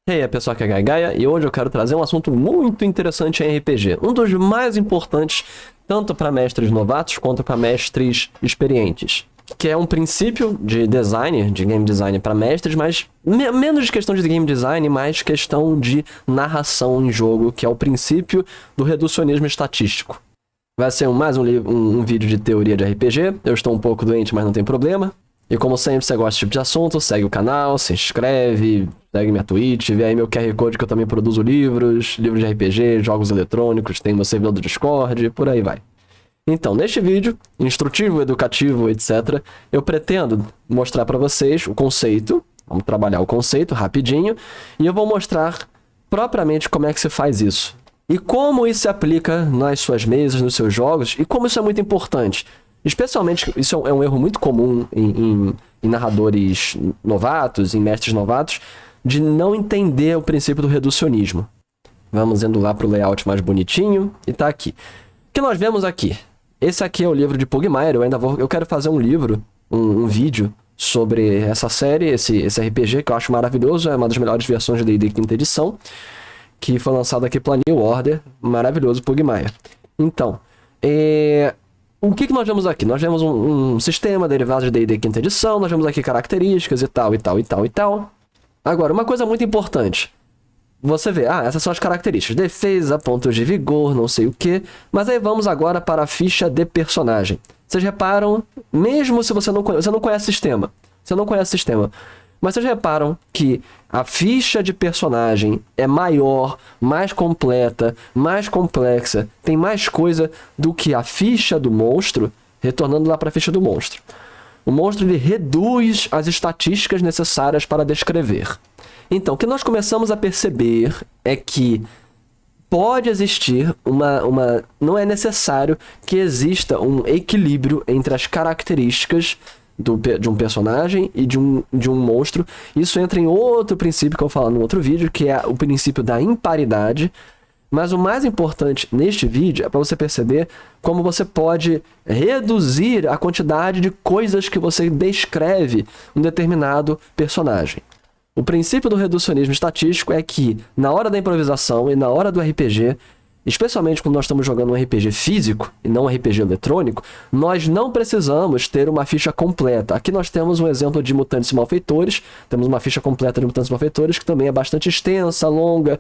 E aí, pessoal, aqui é Gaia Gaia, e hoje eu quero trazer um assunto muito interessante em RPG. Um dos mais importantes, tanto para mestres novatos quanto para mestres experientes. Que é um princípio de design, de game design para mestres, mas menos de questão de game design, mais questão de narração em jogo, que é o princípio do reducionismo estatístico. Vai ser mais um vídeo de teoria de RPG. Eu estou um pouco doente, mas não tem problema. E como sempre, se você gosta desse tipo de assunto, segue o canal, se inscreve, segue minha Twitch, vê aí meu QR Code que eu também produzo livros de RPG, jogos eletrônicos, tem meu servidor do Discord, por aí vai. Então, neste vídeo, instrutivo, educativo, etc., eu pretendo mostrar para vocês o conceito, vamos trabalhar o conceito rapidinho, e eu vou mostrar propriamente como é que se faz isso. E como isso se aplica nas suas mesas, nos seus jogos, e como isso é muito importante. Especialmente, isso é um erro muito comum em narradores novatos, em mestres novatos, de não entender o princípio do reducionismo. Vamos indo lá para o layout mais bonitinho, e tá aqui. O que nós vemos aqui? Esse aqui é o livro de Pugmire, eu quero fazer um livro, um vídeo sobre essa série, esse RPG que eu acho maravilhoso, é uma das melhores versões de D&D quinta edição, que foi lançado aqui pela New Order, maravilhoso Pugmire. Então, o que nós vemos aqui? Nós vemos um sistema derivado de D&D quinta edição, nós vemos aqui características e tal. Agora, uma coisa muito importante. Você vê, essas são as características. Defesa, pontos de vigor, não sei o que. Mas aí vamos agora para a ficha de personagem. Vocês reparam, mesmo se você não conhece sistema. Mas vocês reparam que a ficha de personagem é maior, mais completa, mais complexa, tem mais coisa do que a ficha do monstro, retornando lá para a ficha do monstro. O monstro ele reduz as estatísticas necessárias para descrever. Então, o que nós começamos a perceber é que pode existir não é necessário que exista um equilíbrio entre as características de um personagem e de um monstro. Isso entra em outro princípio que eu vou falar no outro vídeo, que é o princípio da imparidade. Mas o mais importante neste vídeo é para você perceber como você pode reduzir a quantidade de coisas que você descreve um determinado personagem. O princípio do reducionismo estatístico é que, na hora da improvisação e na hora do RPG, especialmente quando nós estamos jogando um RPG físico e não um RPG eletrônico, nós não precisamos ter uma ficha completa. Aqui nós temos um exemplo de Mutantes e Malfeitores, temos uma ficha completa de Mutantes e Malfeitores, que também é bastante extensa, longa.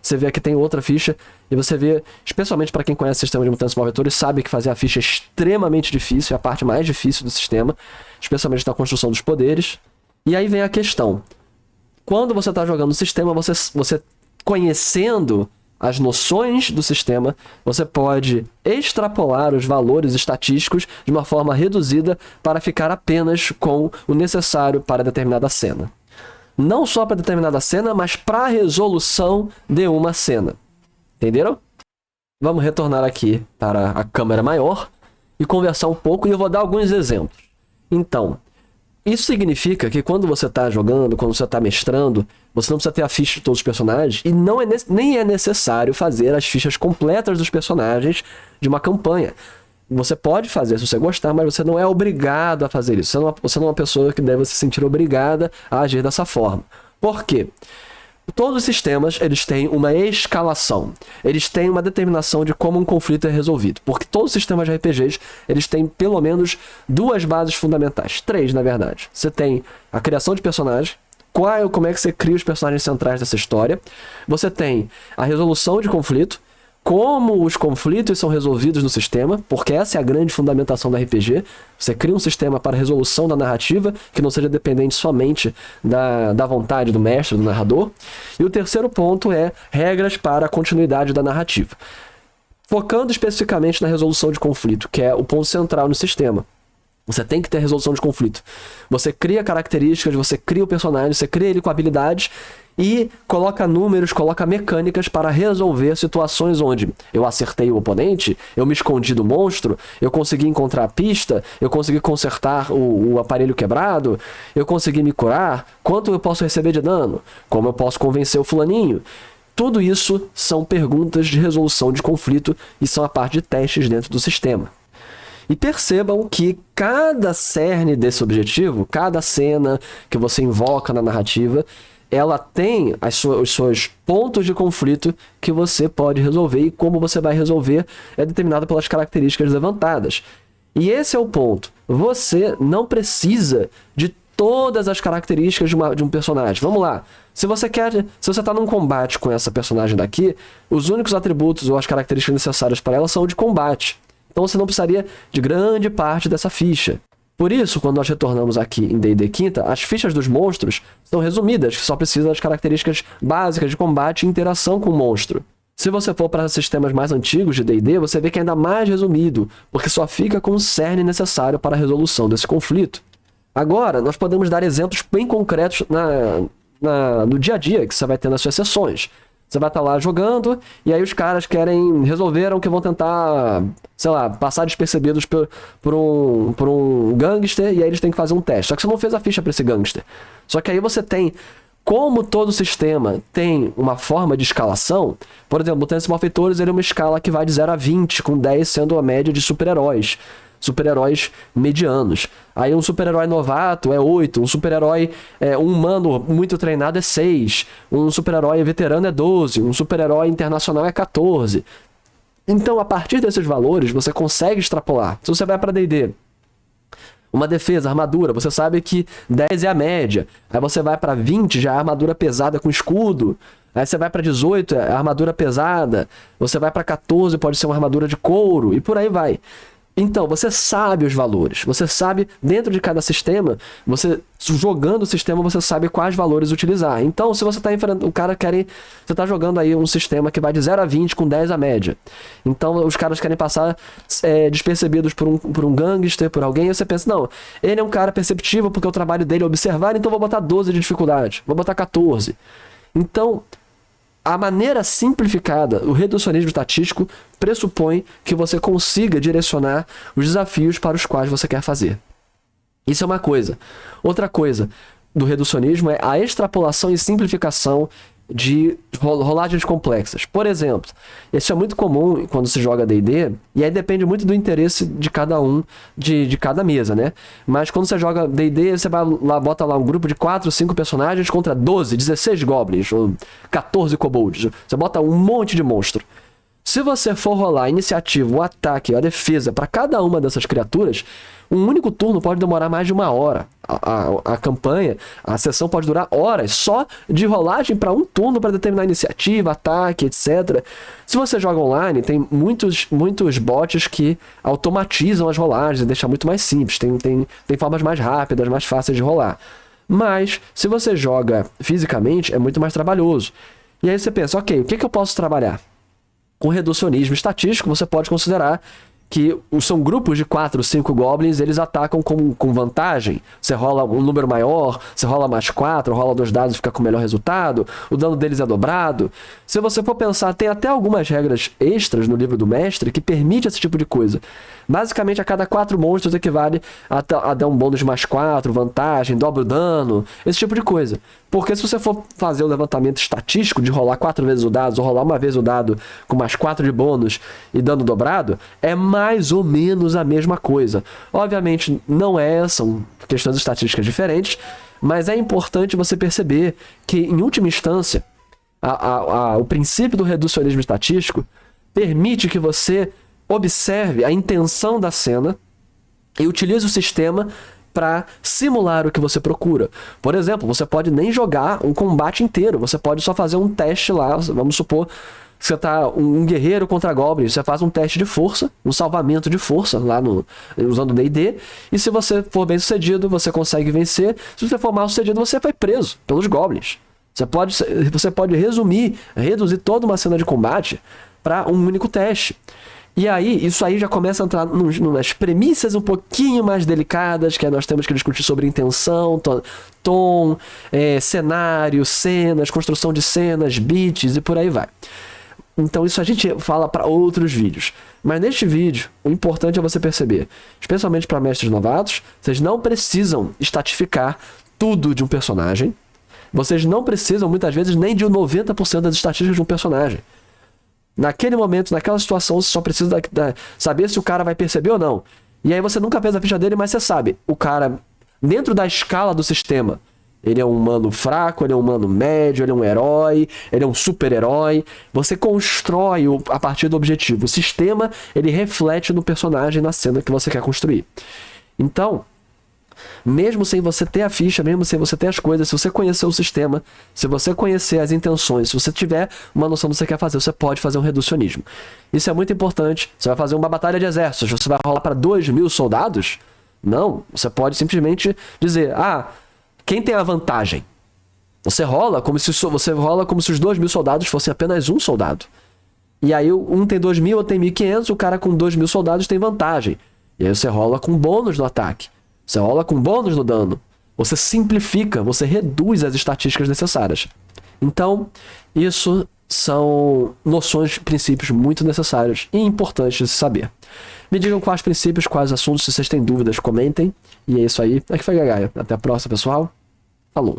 Você vê aqui tem outra ficha, e você vê, especialmente para quem conhece o sistema de Mutantes e Malfeitores, sabe que fazer a ficha é extremamente difícil, é a parte mais difícil do sistema, especialmente na construção dos poderes. E aí vem a questão. Quando você está jogando o sistema, você conhecendo as noções do sistema, você pode extrapolar os valores estatísticos de uma forma reduzida para ficar apenas com o necessário para determinada cena. Não só para determinada cena, mas para a resolução de uma cena. Entenderam? Vamos retornar aqui para a câmera maior e conversar um pouco, e eu vou dar alguns exemplos. Então, isso significa que quando você está jogando, quando você está mestrando, você não precisa ter a ficha de todos os personagens e nem é necessário fazer as fichas completas dos personagens de uma campanha. Você pode fazer se você gostar, mas você não é obrigado a fazer isso. Você não é uma pessoa que deve se sentir obrigada a agir dessa forma. Por quê? Todos os sistemas, eles têm uma escalação. Eles têm uma determinação de como um conflito é resolvido. Porque todos os sistemas de RPGs, eles têm pelo menos duas bases fundamentais. 3, na verdade. Você tem a criação de personagem. Como é que você cria os personagens centrais dessa história. Você tem a resolução de conflito. Como os conflitos são resolvidos no sistema, porque essa é a grande fundamentação do RPG. Você cria um sistema para resolução da narrativa, que não seja dependente somente da vontade do mestre, do narrador. E o terceiro ponto é regras para a continuidade da narrativa. Focando especificamente na resolução de conflito, que é o ponto central no sistema. Você tem que ter resolução de conflito. Você cria características, você cria o personagem, você cria ele com habilidades e coloca números, coloca mecânicas para resolver situações onde eu acertei o oponente, eu me escondi do monstro, eu consegui encontrar a pista, eu consegui consertar o aparelho quebrado, eu consegui me curar, quanto eu posso receber de dano, como eu posso convencer o fulaninho. Tudo isso são perguntas de resolução de conflito e são a parte de testes dentro do sistema. E percebam que cada cerne desse objetivo, cada cena que você invoca na narrativa, ela tem os seus pontos de conflito que você pode resolver, e como você vai resolver é determinado pelas características levantadas. E esse é o ponto. Você não precisa de todas as características de um personagem. Vamos lá. Se você está num combate com essa personagem daqui, os únicos atributos ou as características necessárias para ela são de combate. Então você não precisaria de grande parte dessa ficha. Por isso, quando nós retornamos aqui em D&D Quinta, as fichas dos monstros são resumidas, que só precisam das características básicas de combate e interação com o monstro. Se você for para sistemas mais antigos de D&D, você vê que é ainda mais resumido, porque só fica com o cerne necessário para a resolução desse conflito. Agora, nós podemos dar exemplos bem concretos no dia a dia que você vai ter nas suas sessões. Você vai estar lá jogando, e aí os caras resolveram que vão tentar, sei lá, passar despercebidos por um gangster, e aí eles têm que fazer um teste. Só que você não fez a ficha para esse gangster. Só que aí você tem, como todo sistema tem uma forma de escalação, por exemplo, o Tennis Malfeitores ele é uma escala que vai de 0 a 20, com 10 sendo a média de super-heróis medianos. Aí um super-herói novato é 8, um super-herói um humano muito treinado é 6, um super-herói veterano é 12, um super-herói internacional é 14. Então, a partir desses valores, você consegue extrapolar. Se você vai para D&D, uma defesa, armadura, você sabe que 10 é a média. Aí você vai para 20, já é armadura pesada com escudo. Aí você vai para 18, é armadura pesada. Você vai para 14, pode ser uma armadura de couro, e por aí vai. Então, você sabe os valores, você sabe, dentro de cada sistema, você jogando o sistema, você sabe quais valores utilizar. Então, se você está enfrentando, você está jogando aí um sistema que vai de 0 a 20 com 10 a média. Então, os caras querem passar despercebidos por um gangster, por alguém, e você pensa, não, ele é um cara perceptível porque o trabalho dele é observar, então vou botar 12 de dificuldade, vou botar 14. Então, a maneira simplificada, o reducionismo estatístico, pressupõe que você consiga direcionar os desafios para os quais você quer fazer. Isso é uma coisa. Outra coisa do reducionismo é a extrapolação e simplificação de rolagens complexas. Por exemplo, isso é muito comum quando se joga D&D, e aí depende muito do interesse de cada um, de cada mesa, né? Mas quando você joga D&D, você vai lá, bota lá um grupo de 4, 5 personagens contra 12, 16 goblins, ou 14 kobolds. Você bota um monte de monstro. Se você for rolar a iniciativa, o ataque, a defesa para cada uma dessas criaturas, um único turno pode demorar mais de 1 hora. A campanha, a sessão pode durar horas só de rolagem para um turno para determinar a iniciativa, ataque, etc. Se você joga online, tem muitos bots que automatizam as rolagens e deixam muito mais simples. Tem formas mais rápidas, mais fáceis de rolar. Mas, se você joga fisicamente, é muito mais trabalhoso. E aí você pensa, ok, o que eu posso trabalhar? Com reducionismo estatístico, você pode considerar que são grupos de 4, 5 goblins, eles atacam com vantagem. Você rola um número maior, você rola mais 4, rola 2 dados e fica com o melhor resultado, o dano deles é dobrado. Se você for pensar, tem até algumas regras extras no livro do mestre que permite esse tipo de coisa. Basicamente, a cada 4 monstros equivale a dar um bônus de mais 4, vantagem, dobra o dano, esse tipo de coisa. Porque se você for fazer o levantamento estatístico de rolar 4 vezes o dado, ou rolar uma vez o dado com mais 4 de bônus e dano dobrado, é mais ou menos a mesma coisa. Obviamente, não são questões estatísticas diferentes, mas é importante você perceber que, em última instância, o princípio do reducionismo estatístico permite que você observe a intenção da cena e utilize o sistema para simular o que você procura. Por exemplo, você pode nem jogar um combate inteiro, você pode só fazer um teste lá, vamos supor que você tá um guerreiro contra goblins, você faz um teste de força, um salvamento de força lá usando o D&D, e se você for bem sucedido, você consegue vencer. Se você for mal sucedido, você vai preso pelos goblins. Você pode reduzir toda uma cena de combate para um único teste. E aí, isso aí já começa a entrar nas premissas um pouquinho mais delicadas, que nós temos que discutir sobre intenção, tom, cenário, cenas, construção de cenas, beats e por aí vai. Então isso a gente fala para outros vídeos. Mas neste vídeo, o importante é você perceber, especialmente para mestres novatos, vocês não precisam estatificar tudo de um personagem. Vocês não precisam, muitas vezes, nem de 90% das estatísticas de um personagem. Naquele momento, naquela situação, você só precisa saber se o cara vai perceber ou não. E aí você nunca fez a ficha dele, mas você sabe. O cara, dentro da escala do sistema, Ele é um humano fraco, ele é um humano médio, ele é um herói, ele é um super-herói. Você constrói a partir do objetivo. O sistema, ele reflete no personagem, na cena que você quer construir. Então, mesmo sem você ter a ficha, mesmo sem você ter as coisas, se você conhecer o sistema, se você conhecer as intenções, se você tiver uma noção do que você quer fazer, você pode fazer um reducionismo. Isso é muito importante. Você vai fazer uma batalha de exércitos, você vai rolar para 2.000 soldados? Não, você pode simplesmente dizer, quem tem a vantagem? Você rola como se os 2.000 soldados fossem apenas um soldado. E aí um tem 2.000, outro tem 1.500, o cara com 2.000 soldados tem vantagem. E aí você rola com bônus no ataque. Você rola com bônus no dano. Você simplifica, você reduz as estatísticas necessárias. Então, isso são noções, princípios muito necessários e importantes de se saber. Me digam quais princípios, quais assuntos, se vocês têm dúvidas, comentem. E é isso aí. Aqui foi Gagaia. Até a próxima, pessoal. Falou!